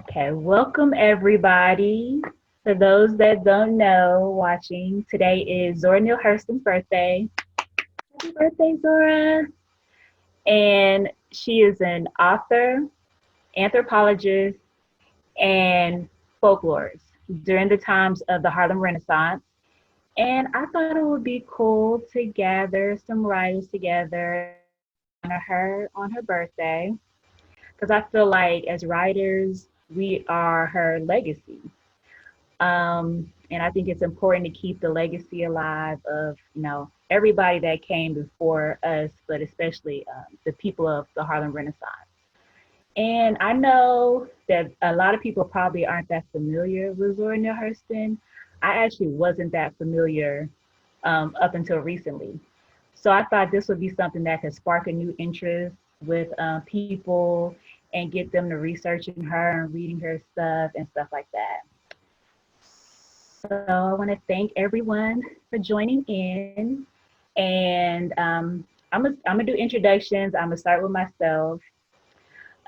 Okay, welcome everybody. For those that don't know, watching, today is Zora Neale Hurston's birthday. Happy birthday, Zora! And she is an author, anthropologist, and folklorist during the times of the Harlem Renaissance. And I thought it would be cool to gather some writers together and honor her on her birthday because I feel like as writers, we are her legacy. And I think it's important to keep the legacy alive of, everybody that came before us, but especially the people of the Harlem Renaissance. And I know that a lot of people probably aren't that familiar with Zora Neale Hurston. I actually wasn't that familiar up until recently. So I thought this would be something that could spark a new interest with people and get them to researching her and reading her stuff and stuff like that. So I want to thank everyone for joining in. And I'm gonna do introductions. I'm gonna start with myself.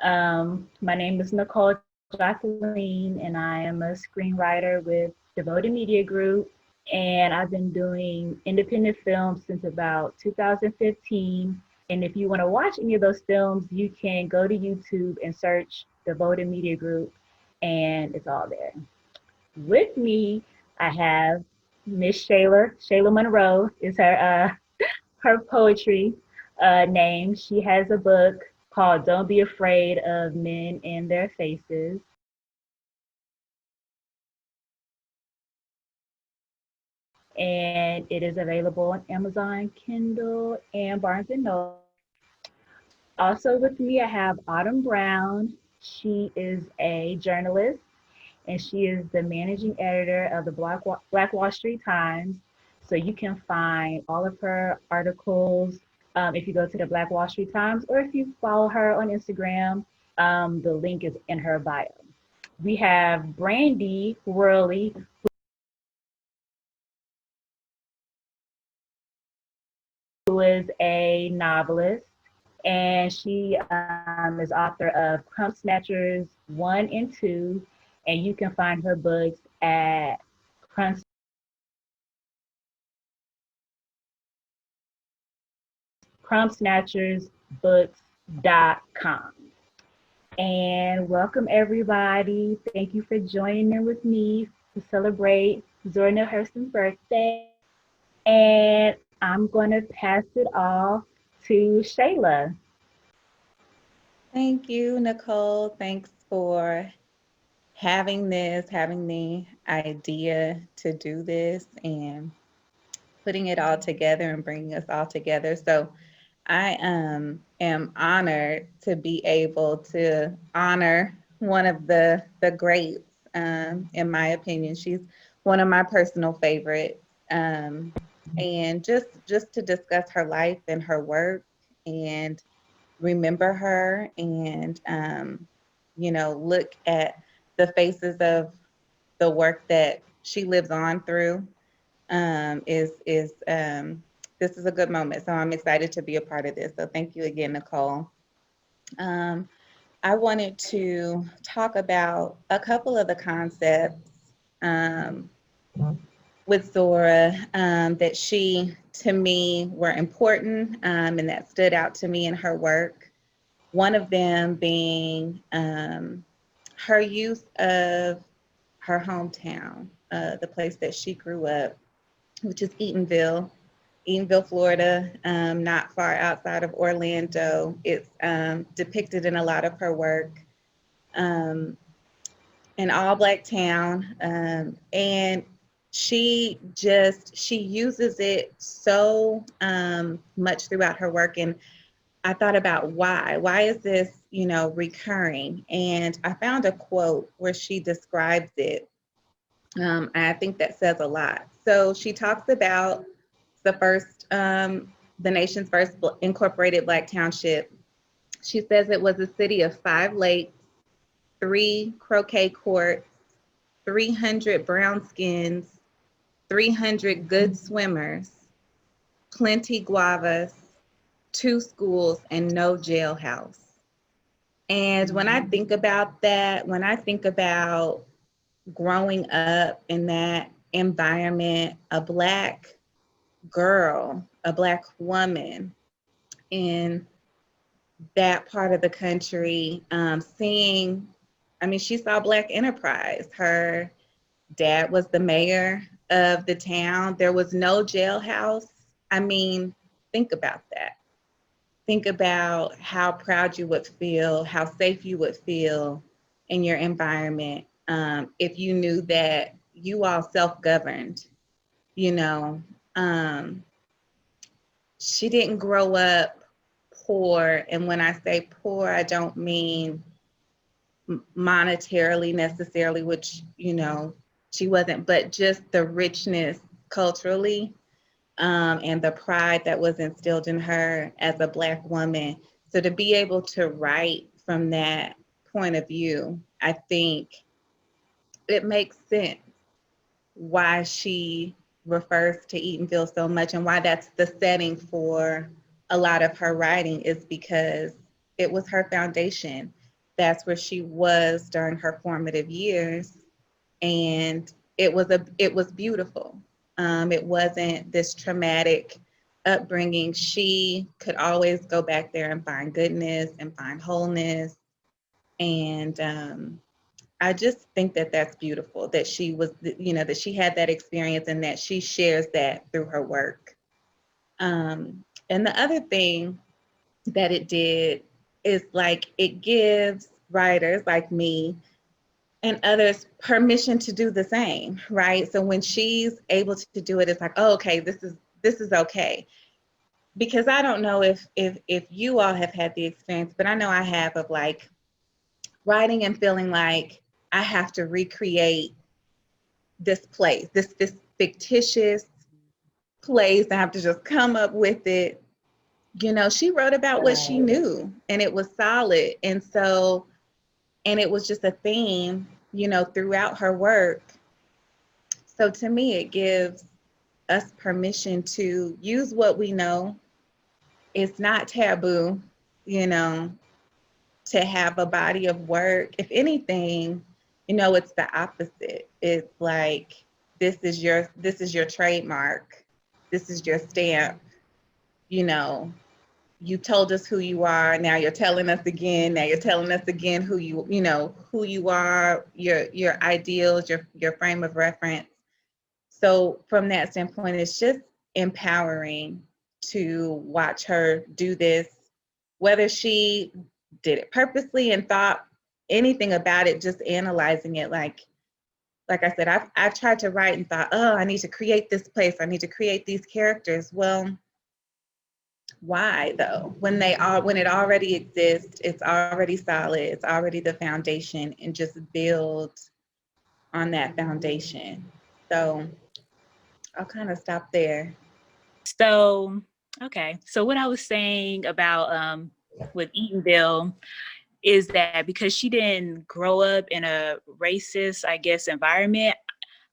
My name is Nicole Jacqueline, and I am a screenwriter with Devoted Media Group. And I've been doing independent films since about 2015. And if you want to watch any of those films, you can go to YouTube and search Devoted Media Group, and it's all there. With me, I have Miss Shayla. Shayla Monroe is her poetry name. She has a book called "Don't Be Afraid of Men and Their Faces." And it is available on Amazon, Kindle, and Barnes and Noble. Also with me, I have Autumn Brown. She is a journalist, and she is the managing editor of the Black Wall Street Times. So you can find all of her articles if you go to the Black Wall Street Times, or if you follow her on Instagram. The link is in her bio. We have Brandy Worley, who is a novelist, and she is author of Crump Snatchers 1 and 2, and you can find her books at crumbsnatchersbooks.com. And welcome everybody. Thank you for joining in with me to celebrate Zora Neale Hurston's birthday. And I'm going to pass it off to Shayla. Thank you, Nicole. Thanks for having the idea to do this and putting it all together and bringing us all together. So I am honored to be able to honor one of the greats. In my opinion, she's one of my personal favorites. And just to discuss her life and her work and remember her and look at the faces of the work that she lives on through is this is a good moment. So I'm excited to be a part of this. So thank you again, Nicole. Um, I wanted to talk about a couple of the concepts um, with Zora that to me, were important and that stood out to me in her work. One of them being her use of her hometown, the place that she grew up, which is Eatonville, Florida, not far outside of Orlando. It's depicted in a lot of her work. Um, an all black town, and she uses it so much throughout her work. And I thought about why is this recurring, and I found a quote where she describes it. I think that says a lot. So she talks about the first the nation's first incorporated black township. She says it was a city of 5 lakes, 3 croquet courts, 300 brown skins, 300 good swimmers, plenty guavas, 2 schools, and no jailhouse. And when I think about that, when I think about growing up in that environment, a Black girl, a Black woman in that part of the country, seeing, I mean, she saw Black enterprise. Her dad was the mayor of the town. There was no jailhouse. I mean, think about that. Think about how proud you would feel, how safe you would feel in your environment, if you knew that you all self-governed, you know. Um, she didn't grow up poor. And when I say poor, I don't mean monetarily necessarily, which, she wasn't, but just the richness culturally, and the pride that was instilled in her as a Black woman. So to be able to write from that point of view, I think it makes sense why she refers to Eatonville so much and why that's the setting for a lot of her writing, is because it was her foundation. That's where she was during her formative years, and it was beautiful. It wasn't this traumatic upbringing. She could always go back there and find goodness and find wholeness, and I just think that that's beautiful, that she was, that she had that experience and that she shares that through her work. And the other thing that it did is, like, it gives writers like me and others permission to do the same, right? So when she's able to do it, it's like, oh, okay, this is okay. Because I don't know if you all have had the experience, but I know I have, of like writing and feeling like I have to recreate this place, this fictitious place. I have to just come up with it. She wrote about what she knew, and it was solid. And it was just a theme, throughout her work. So to me, it gives us permission to use what we know. It's not taboo, you know, to have a body of work. If anything, it's the opposite. It's like, this is your trademark. This is your stamp. You know, you told us who you are. Now you're telling us again. Now you're telling us again who you are, your ideals, your frame of reference. So from that standpoint, it's just empowering to watch her do this, whether she did it purposely and thought anything about it, just analyzing it. Like I said, I've tried to write and thought, oh, I need to create this place. I need to create these characters. Well, why though? When it already exists, it's already solid, it's already the foundation, and just build on that foundation. So I'll kind of stop there. So, okay. So what I was saying about with Eatonville is that because she didn't grow up in a racist, I guess, environment,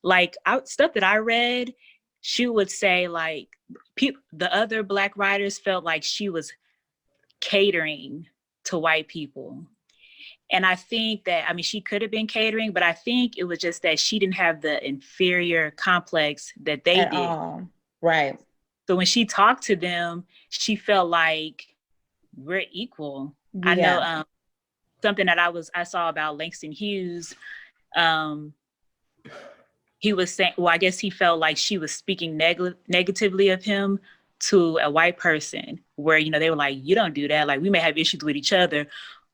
like stuff that I read, she would say like the other Black writers felt like she was catering to white people. And I think that, I mean, she could have been catering, but I think it was just that she didn't have the inferior complex that they At did. all. Right. So when she talked to them, she felt like we're equal. I know Yeah. something that I saw about Langston Hughes. Um, he was saying, well, I guess he felt like she was speaking negatively of him to a white person, where they were like, you don't do that. Like, we may have issues with each other,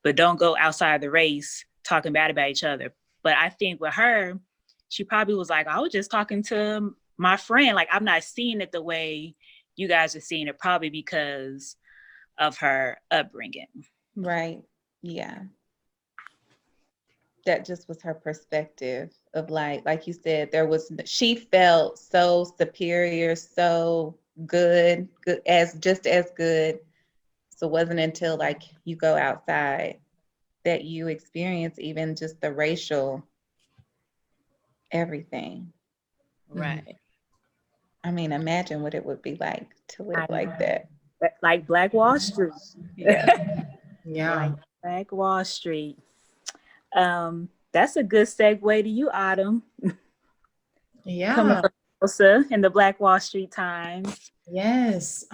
but don't go outside the race talking bad about each other. But I think with her, she probably was like, I was just talking to my friend. Like, I'm not seeing it the way you guys are seeing it, probably because of her upbringing. Right. Yeah. That just was her perspective of, like you said, she felt so superior, so good, as good. So it wasn't until, like, you go outside that you experience even just the racial everything. Right. I mean, imagine what it would be like to live I like know. that. Like Black Wall Street. Yeah. Yeah. Like Black Wall Street. That's a good segue to you, Autumn, coming Yeah. from Tulsa in the Black Wall Street times. Yes.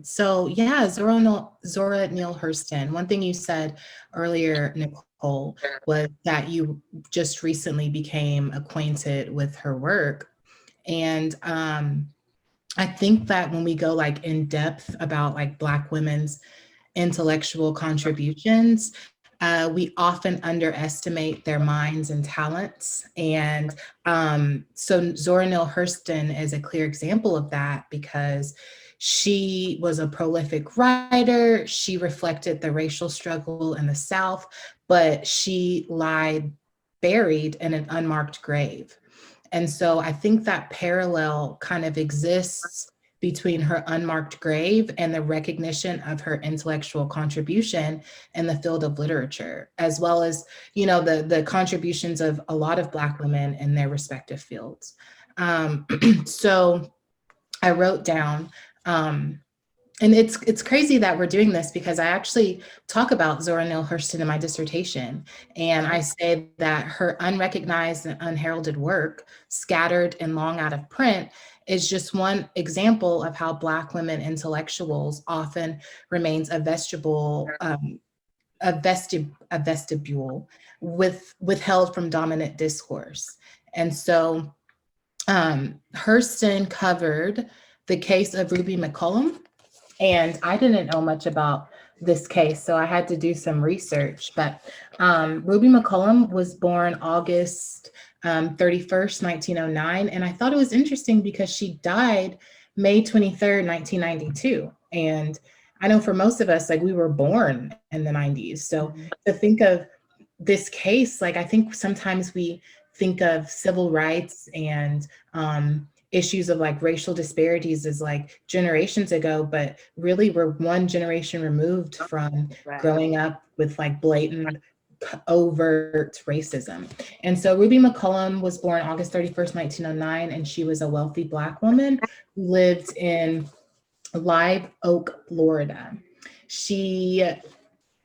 So yeah, Zora Neale Hurston. One thing you said earlier, Nicole, was that you just recently became acquainted with her work. And I think that when we go like in depth about like Black women's intellectual contributions, we often underestimate their minds and talents. And so Zora Neale Hurston is a clear example of that because she was a prolific writer. She reflected the racial struggle in the South, but she lied buried in an unmarked grave. And so I think that parallel kind of exists between her unmarked grave and the recognition of her intellectual contribution in the field of literature, as well as, the contributions of a lot of Black women in their respective fields. So I wrote down, um, and it's crazy that we're doing this because I actually talk about Zora Neale Hurston in my dissertation, and I say that her unrecognized and unheralded work, scattered and long out of print, is just one example of how Black women intellectuals often remains a vestibule withheld from dominant discourse. And so Hurston covered the case of Ruby McCollum, and I didn't know much about this case, so I had to do some research. But Ruby McCollum was born August 31st, 1909. And I thought it was interesting because she died May 23rd, 1992. And I know for most of us, like we were born in the 90s. So Mhm. to think of this case, like I think sometimes we think of civil rights and issues of like racial disparities as like generations ago, but really we're one generation removed from Right. growing up with like blatant overt racism. And so Ruby McCollum was born August 31st, 1909, and she was a wealthy Black woman who lived in Live Oak, Florida. She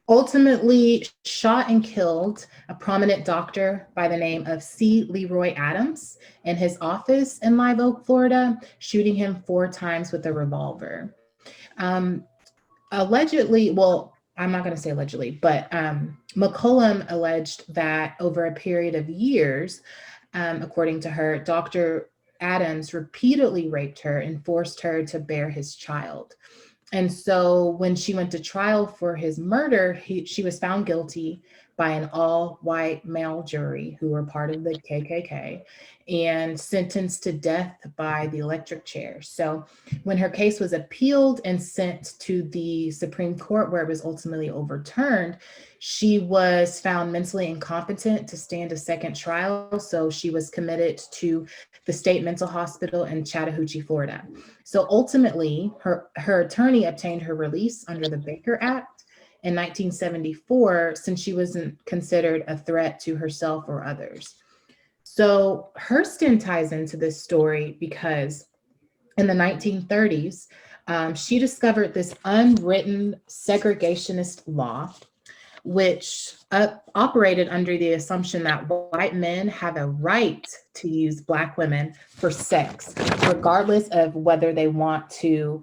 ultimately shot and killed a prominent doctor by the name of C. Leroy Adams in his office in Live Oak, Florida, shooting him 4 times with a revolver. Um, Allegedly, well, I'm not going to say allegedly, but McCollum alleged that over a period of years, according to her, Dr. Adams repeatedly raped her and forced her to bear his child. And so when she went to trial for his murder, she was found guilty by an all white male jury who were part of the KKK and sentenced to death by the electric chair. So when her case was appealed and sent to the Supreme Court, where it was ultimately overturned, she was found mentally incompetent to stand a second trial. So she was committed to the state mental hospital in Chattahoochee, Florida. So ultimately, her attorney obtained her release under the Baker Act in 1974 since she wasn't considered a threat to herself or others. So Hurston ties into this story because in the 1930s, she discovered this unwritten segregationist law which operated under the assumption that white men have a right to use Black women for sex, regardless of whether they want to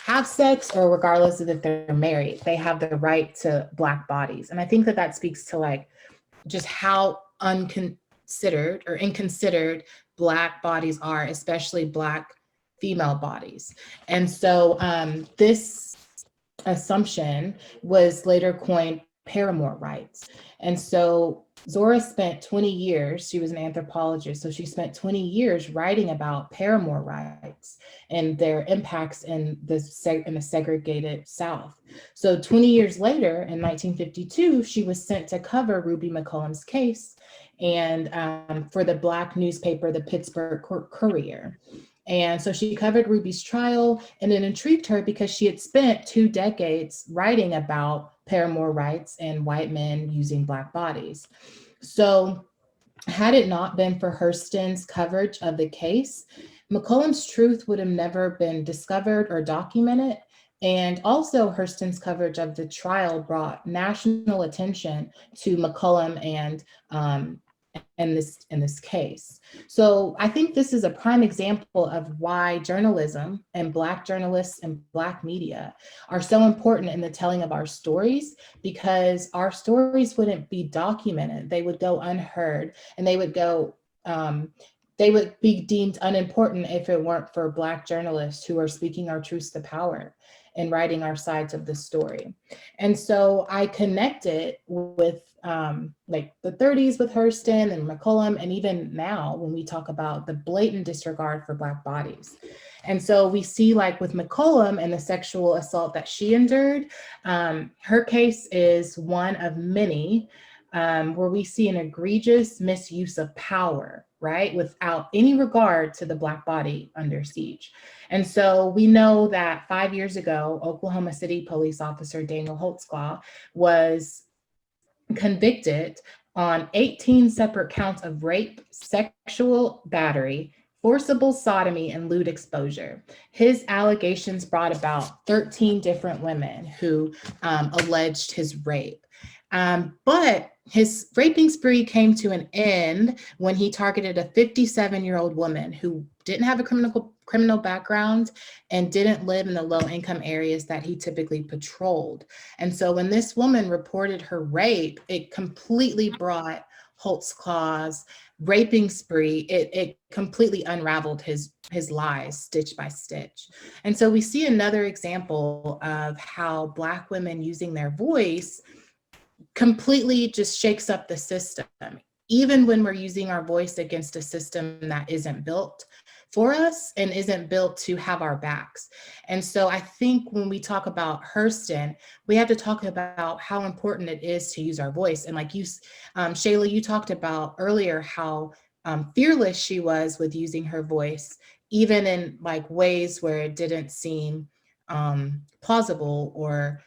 have sex or regardless of if they're married. They have the right to Black bodies. And I think that that speaks to like just how unconsidered or inconsidered Black bodies are, especially Black female bodies. And so this assumption was later coined paramour rights. And so Zora spent 20 years, she was an anthropologist, so she spent 20 years writing about paramour rights and their impacts in the segregated South. So 20 years later, in 1952, she was sent to cover Ruby McCollum's case and for the Black newspaper, the Pittsburgh Courier. And so she covered Ruby's trial, and it intrigued her because she had spent 2 decades writing about paramour rights and white men using Black bodies. So, had it not been for Hurston's coverage of the case, McCollum's truth would have never been discovered or documented. And also, Hurston's coverage of the trial brought national attention to McCollum um, in this case. So I think this is a prime example of why journalism and Black journalists and Black media are so important in the telling of our stories, because our stories wouldn't be documented; they would go unheard, and um, they would be deemed unimportant if it weren't for Black journalists who are speaking our truths to power and writing our sides of the story. And so I connected with like the 30s with Hurston and McCollum, and even now when we talk about the blatant disregard for Black bodies. And so we see, like with McCollum and the sexual assault that she endured, her case is one of many where we see an egregious misuse of power, right, without any regard to the Black body under siege. And so we know that 5 years ago, Oklahoma City police officer Daniel Holtzclaw was convicted on 18 separate counts of rape, sexual battery, forcible sodomy, and lewd exposure. His allegations brought about 13 different women who alleged his rape. But his raping spree came to an end when he targeted a 57-year-old woman who didn't have a criminal background and didn't live in the low income areas that he typically patrolled. And so when this woman reported her rape, it completely brought Holtzclaw's raping spree, it completely unraveled his lies stitch by stitch. And so we see another example of how Black women using their voice completely just shakes up the system, even when we're using our voice against a system that isn't built for us and isn't built to have our backs. And so I think when we talk about Hurston, we have to talk about how important it is to use our voice. And like Shayla, you talked about earlier how fearless she was with using her voice, even in like ways where it didn't seem plausible or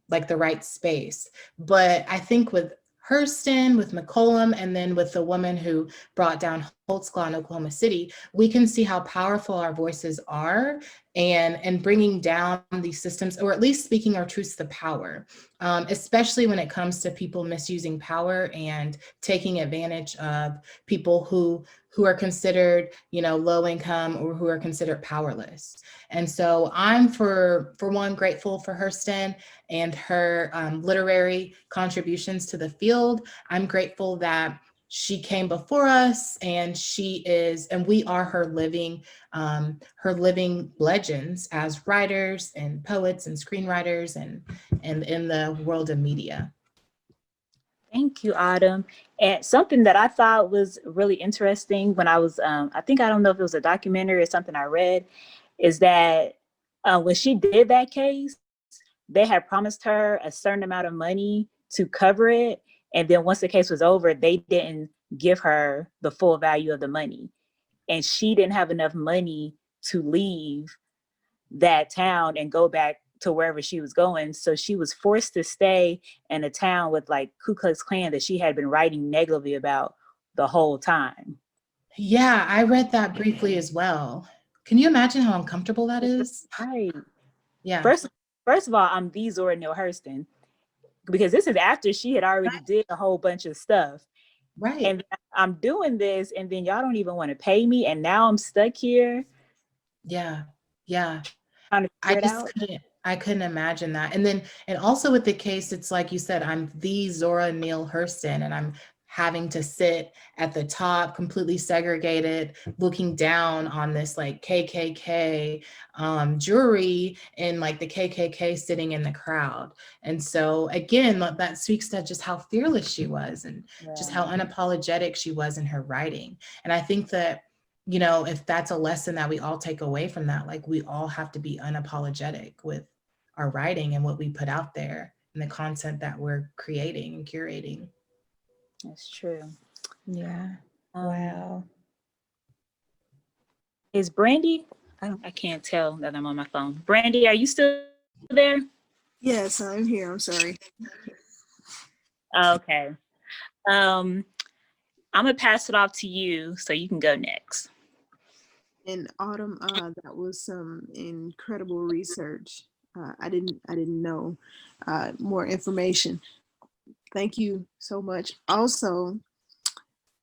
like the right space. But I think with Hurston, with McCollum, and then with the woman who brought down Holtzclaw in Oklahoma City, we can see how powerful our voices are and bringing down these systems, or at least speaking our truths to power, especially when it comes to people misusing power and taking advantage of people who are considered, low income or who are considered powerless. And so I'm for one grateful for Hurston and her literary contributions to the field. I'm grateful that she came before us, and and we are her living legends as writers and poets and screenwriters and in the world of media. Thank you, Autumn. And something that I thought was really interesting when I was, I don't know if it was a documentary or something I read, is that when she did that case, they had promised her a certain amount of money to cover it. And then once the case was over, they didn't give her the full value of the money. And she didn't have enough money to leave that town and go back to wherever she was going. So she was forced to stay in a town with like Ku Klux Klan that she had been writing negatively about the whole time. Yeah, I read that briefly as well. Can you imagine how uncomfortable that is? Right. Yeah, First, first of all, I'm the Zora Neale Hurston because this is after she had already did a whole bunch of stuff. right. And I'm doing this, and then y'all don't even want to pay me, and now I'm stuck here Yeah, yeah. trying to I figure it just out. couldn't imagine that. And also with the case, it's like you said, I'm the Zora Neale Hurston, and I'm having to sit at the top, completely segregated, looking down on this like KKK jury, and like the KKK sitting in the crowd. And so again, that speaks to just how fearless she was, and just Yeah, how unapologetic she was in her writing. And I think that if that's a lesson that we all take away from that, like we all have to be unapologetic with our writing and what we put out there and the content that we're creating and curating. that's true. Yeah. Um, Wow. is Brandy? I can't tell that I'm on my phone. Brandy, are you still there? Yes, I'm here. I'm sorry. Okay. Um, I'm gonna pass it off to you so you can go next. And Autumn, that was some incredible research. I didn't know more information. Thank you so much. Also,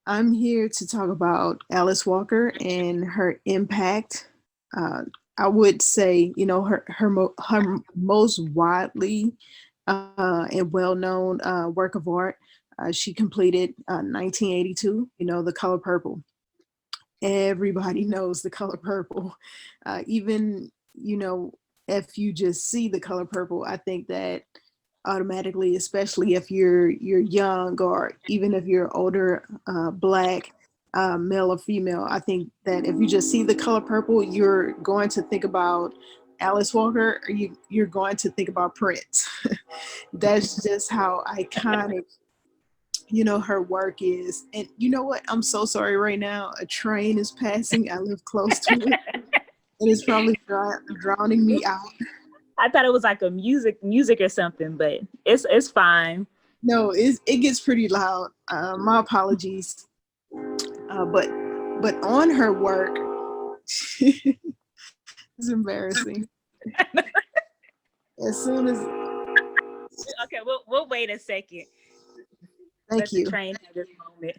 I'm here to talk about Alice Walker and her impact. Uh, I would say, her most widely and well known work of art. She completed 1982. The Color Purple. Everybody knows the color purple. Even if you just see the color purple, I think that automatically, especially if you're young or even if you're older, black, male or female, I think that if you just see the color purple, you're going to think about Alice Walker, or you're going to think about Prince. That's just how iconic her work is. And you know what? I'm so sorry right now. A train is passing. I live close to it. It is probably drowning me out. I thought it was like a music or something, but it's fine. No, it gets pretty loud. My apologies. But on her work, it's embarrassing. As soon as Okay, we'll wait a second. Thank Let the you. train have this moment.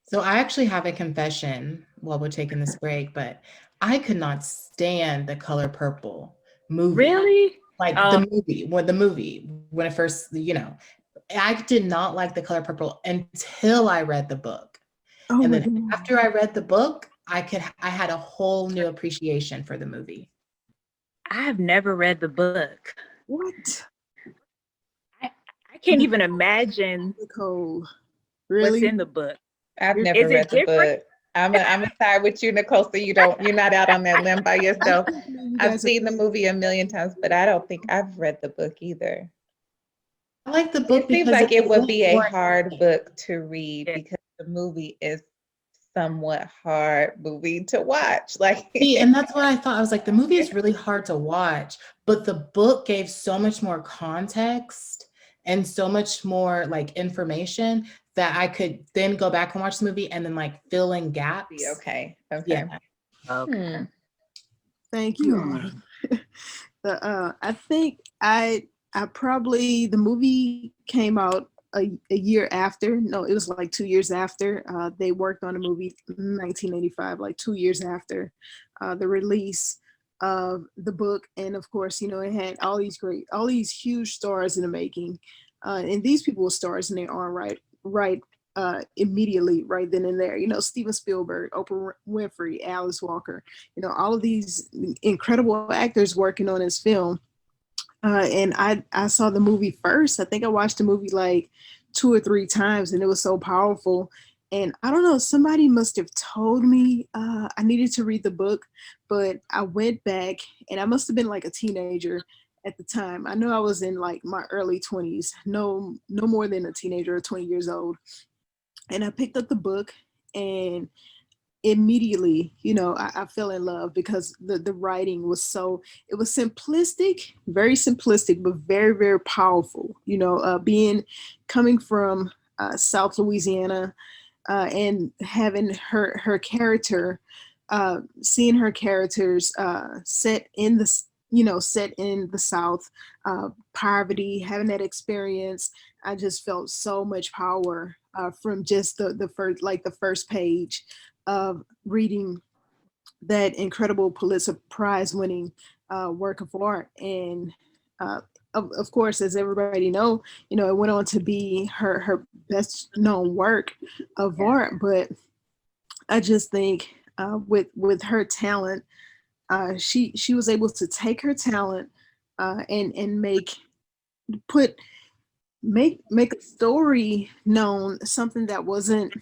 So I actually have a confession while we're taking this break, but I could not stand the Color Purple movie. Really? Like when it first, I did not like the Color Purple until I read the book. Oh And my then god. after I read the book, I had a whole new appreciation for the movie. I have never read the book. What? I can't even imagine Nicole. what's Really? in the book. I've You're- never Is it read the different? book. I'm a side with you, Nicole. So you're not out on that limb by I yourself. think you I've guys are seen the movie a million times, but I don't think I've read the book either. I like the book It seems because like it's it a would little be a more hard interesting. book to read Yeah. because the movie is somewhat hard movie to watch. Like See, and that's what I thought. I was like, the movie is really hard to watch, but the book gave so much more context and so much more like information that I could then go back and watch the movie and then like fill in gaps. okay. Yeah. Okay. Hmm. Thank you all. I think I probably the movie came out a year after. No, it was like 2 years after. They worked on a movie in 1985, like 2 years after the release of the book. And of course, it had all these huge stars in the making. And these people were stars in their own right, immediately, right then and there. Steven Spielberg, Oprah Winfrey, Alice Walker, all of these incredible actors working on this film. And I saw the movie first. I think I watched the movie like 2 or 3 times, and it was so powerful. And I don't know, somebody must have told me I needed to read the book, but I went back, and I must have been like a teenager at the time. I know I was in like my early 20s, no more than a teenager or 20 years old. And I picked up the book, and immediately, I fell in love because the writing was it was simplistic, very simplistic, but very, very powerful. Being coming from South Louisiana, and having her character, seeing her characters set in the South, poverty, having that experience. I just felt so much power from just the first page of reading that incredible Pulitzer Prize winning work of art. And of course, as everybody know, it went on to be her best known work of art. But I just think with her talent, she was able to take her talent and put make a story known, something that wasn't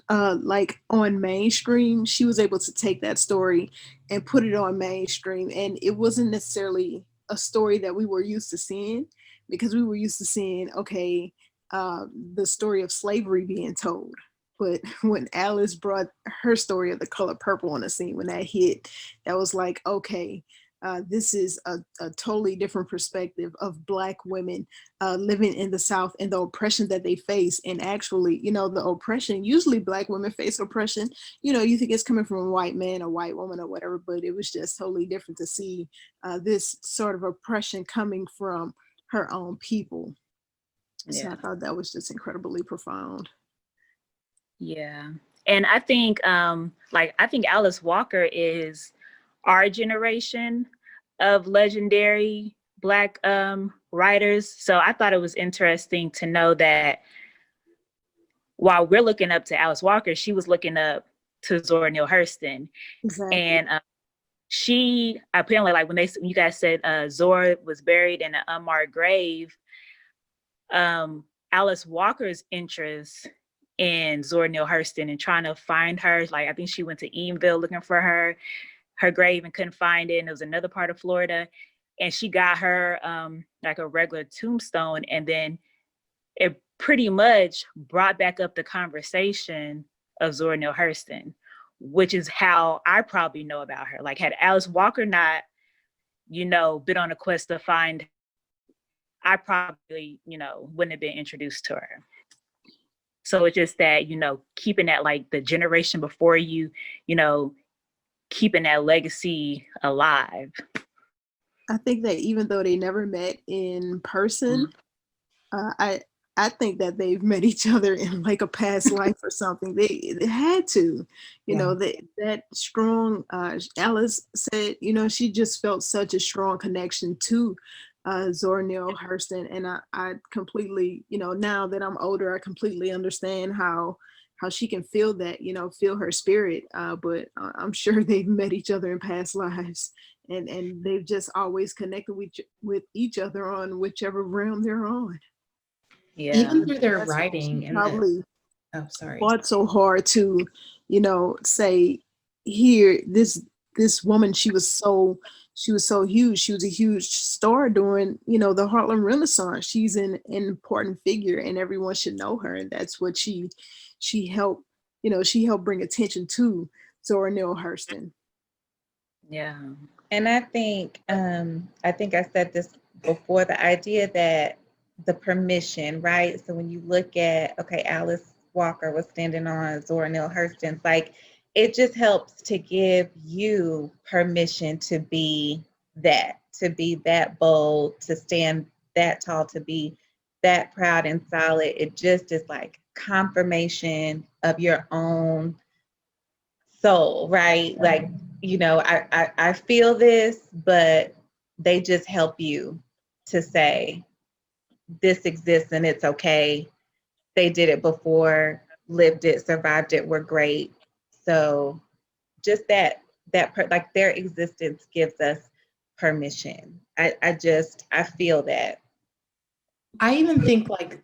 like on mainstream. She was able to take that story and put it on mainstream, and it wasn't necessarily a story that we were used to seeing, because we were used to seeing, okay, the story of slavery being told. But when Alice brought her story of the color purple on the scene, when that hit, that was like, okay, this is a totally different perspective of Black women living in the South and the oppression that they face. And actually, the oppression, usually Black women face oppression, you think it's coming from a white man, a white woman, or whatever, but it was just totally different to see this sort of oppression coming from her own people. So I thought that was just incredibly profound. Yeah. And I think I think Alice Walker is our generation of legendary Black writers. So I thought it was interesting to know that while we're looking up to Alice Walker, she was looking up to Zora Neale Hurston. Exactly. And she apparently, like when you guys said Zora was buried in an unmarked grave, Alice Walker's interest in Zora Neale Hurston and trying to find her, like I think she went to Eatonville looking for her grave and couldn't find it, and it was another part of Florida, and she got her like a regular tombstone, and then it pretty much brought back up the conversation of Zora Neale Hurston, which is how I probably know about her. Like, had Alice Walker not, been on a quest to find, I probably, wouldn't have been introduced to her. So it's just that, keeping that, like the generation before you, keeping that legacy alive. I think that even though they never met in person, I think that they've met each other in like a past life or something. They had to, that strong, Alice said, she just felt such a strong connection to Zora Neale Hurston. And I completely, now that I'm older, I completely understand how she can feel that, feel her spirit. But I'm sure they've met each other in past lives. And they've just always connected with each other on whichever realm they're on. Yeah. Even through their writing and probably sorry. fought so hard to, say, here, this woman, she was so huge. She was a huge star during, the Harlem Renaissance. She's an important figure and everyone should know her. And that's what she helped, she helped bring attention to Zora Neale Hurston. Yeah. And I think I said this before, the idea that the permission, right? So when you look at, okay, Alice Walker was standing on Zora Neale Hurston, like it just helps to give you permission to be that bold, to stand that tall, to be that proud and solid. It just is like confirmation of your own soul, right? Like, I feel this, but they just help you to say, this exists and it's okay. They did it before, lived it, survived it, we're great. So just like their existence gives us permission. I feel that. I even think like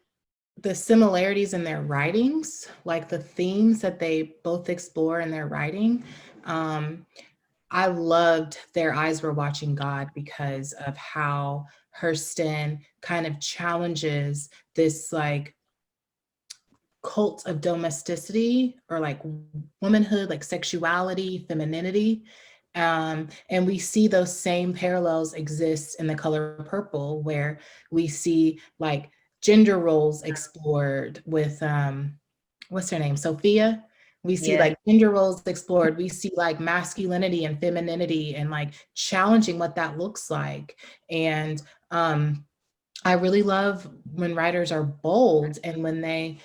the similarities in their writings, like the themes that they both explore in their writing. I loved Their Eyes Were Watching God because of how Hurston kind of challenges this like cult of domesticity or like womanhood, like sexuality, femininity. And we see those same parallels exist in The Color Purple, where we see like gender roles explored with what's her name, Sophia. We see like gender roles explored. We see like masculinity and femininity and like challenging what that looks like. And I really love when writers are bold and when they,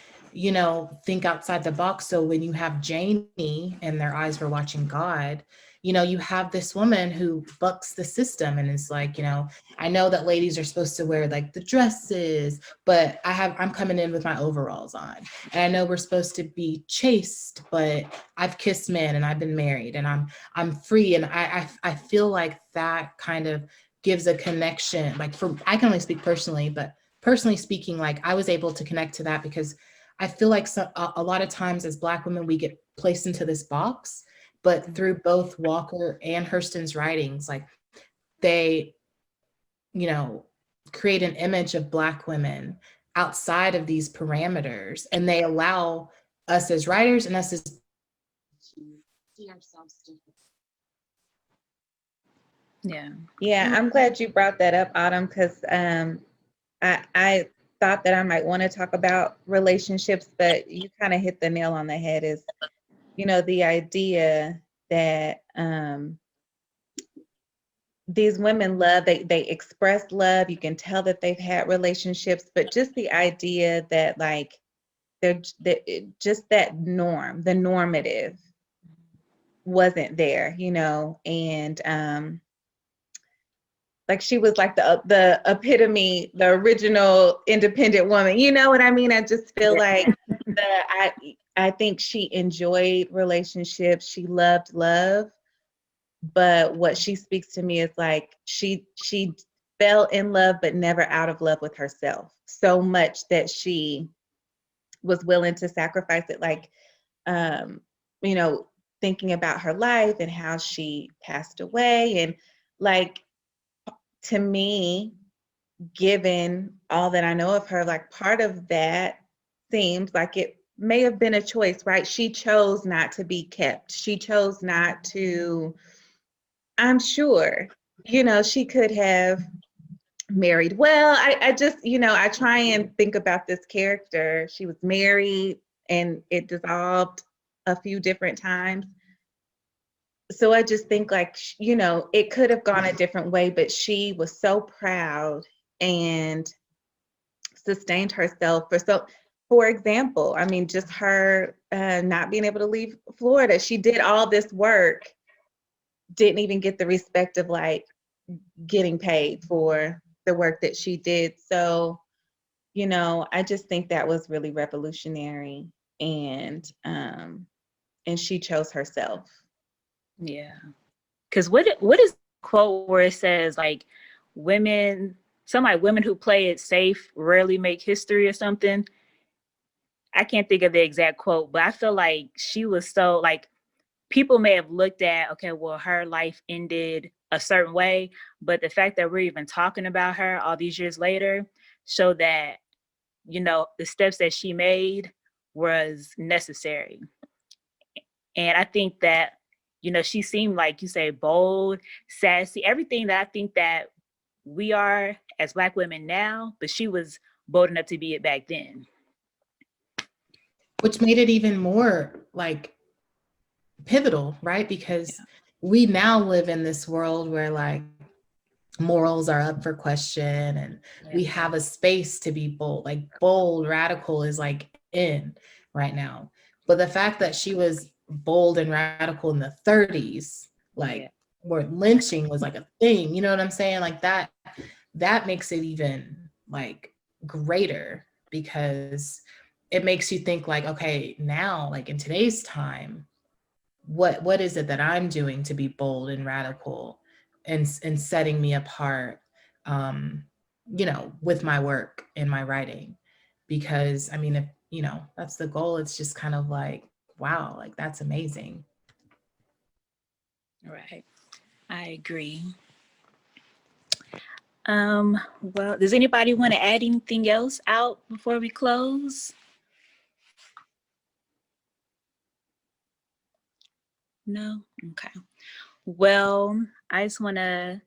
think outside the box. So when you have Janie and Their Eyes Were Watching God, you have this woman who bucks the system and is like, I know that ladies are supposed to wear like the dresses, but I'm coming in with my overalls on. And I know we're supposed to be chaste, but I've kissed men and I've been married and I'm free. And I feel like that kind of gives a connection. Like I can only speak personally, but personally speaking, like I was able to connect to that because I feel like a lot of times as Black women, we get placed into this box, but through both Walker and Hurston's writings, like they, create an image of Black women outside of these parameters, and they allow us as writers and us as to see ourselves differently. Yeah. Yeah, I'm glad you brought that up, Autumn, because I thought that I might want to talk about relationships, but you kind of hit the nail on the head. Is the idea that these women love, they express love. You can tell that they've had relationships, but just the idea that like just that norm, the normative wasn't there, and like she was like the epitome, the original independent woman. You know what I mean? I just feel like I think she enjoyed relationships. She loved love, but what she speaks to me is like she fell in love, but never out of love with herself. So much that she was willing to sacrifice it. Like, um, you know, thinking about her life and how she passed away, and like to me, given all that I know of her, like part of that seems like it may have been a choice, right? She chose not to be kept. She chose not to, I'm sure, she could have married well. I just, I try and think about this character. She was married and it dissolved a few different times. So I just think like, it could have gone a different way, but she was so proud and sustained herself for example, I mean, just her not being able to leave Florida. She did all this work, didn't even get the respect of like getting paid for the work that she did. So, I just think that was really revolutionary, and she chose herself. Yeah. Because what is the quote where it says like women, women who play it safe rarely make history or something? I can't think of the exact quote, but I feel like she was so like people may have looked at, okay, well, her life ended a certain way, but the fact that we're even talking about her all these years later show that, the steps that she made was necessary. And I think that, she seemed like you say bold, sassy, everything that I think that we are as Black women now, but she was bold enough to be it back then. Which made it even more like pivotal, right? Because we now live in this world where like morals are up for question and we have a space to be bold. Like bold, radical is like in right now. But the fact that she was bold and radical in the 30s, like where lynching was like a thing, you know what I'm saying? Like that makes it even like greater because it makes you think like, okay, now like in today's time, what is it that I'm doing to be bold and radical and setting me apart, with my work and my writing? Because I mean, if that's the goal, it's just kind of like, wow, like that's amazing. Right. I agree. Well, does anybody want to add anything else out before we close? No? Okay. Well, I just want to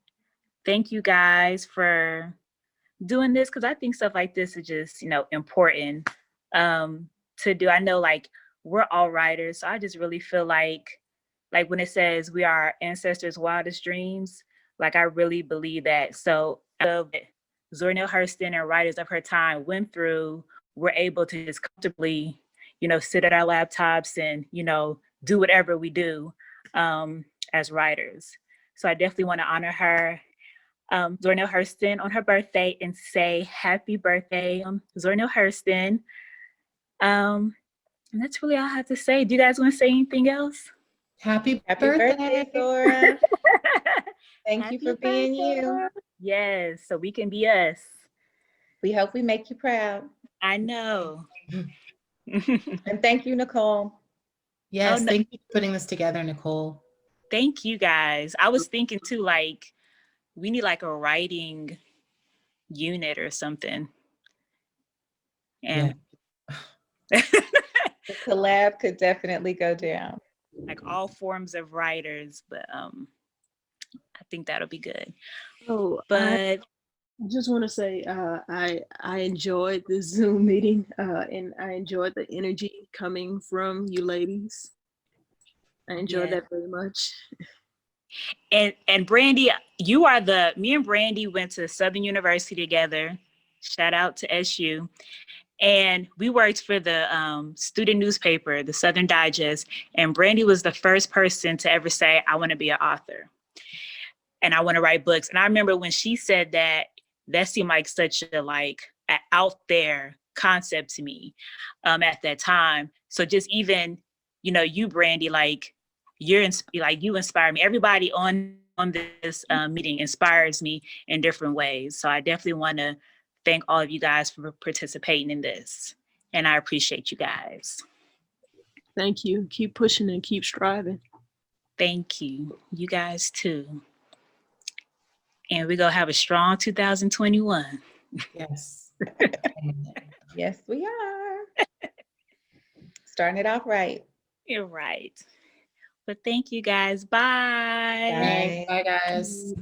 thank you guys for doing this because I think stuff like this is just, important to do. I know like we're all writers, so I just really feel like when it says we are our ancestors' wildest dreams, like I really believe that. So Zora Neale Hurston and writers of her time went through, we're able to just comfortably, sit at our laptops and, do whatever we do as writers. So I definitely want to honor her, Zora Neale Hurston, on her birthday and say happy birthday, Zora Neale Hurston. And that's really all I have to say. Do you guys want to say anything else? Happy Happy birthday, Zora. Thank you Happy for being you. birthday. Yes, so we can be us. We hope we make you proud. I know. And thank you, Nicole. Yes, Oh no, thank you for putting this together, Nicole. thank you guys. I was thinking too, like we need like a writing unit or something. Yeah. And The collab could definitely go down. like all forms of writers, but I think that'll be good. Oh, But I just want to say I enjoyed the Zoom meeting and I enjoyed the energy coming from you ladies. I enjoyed yeah. that very much. And Brandy, me and Brandy went to Southern University together. Shout out to SU. And we worked for the student newspaper, the Southern Digest. And Brandy was the first person to ever say, I want to be an author and I want to write books. And I remember when she said that, that seemed like such a out there concept to me at that time. So just even, you, Brandy, like you inspire me. Everybody on this meeting inspires me in different ways. So I definitely want to thank all of you guys for participating in this. And I appreciate you guys. Thank you. Keep pushing and keep striving. Thank you. You guys too. And we're going to have a strong 2021. Yes. Yes, we are. Starting it off right. You're right. But thank you guys. Bye. Thanks. Bye. Bye, guys.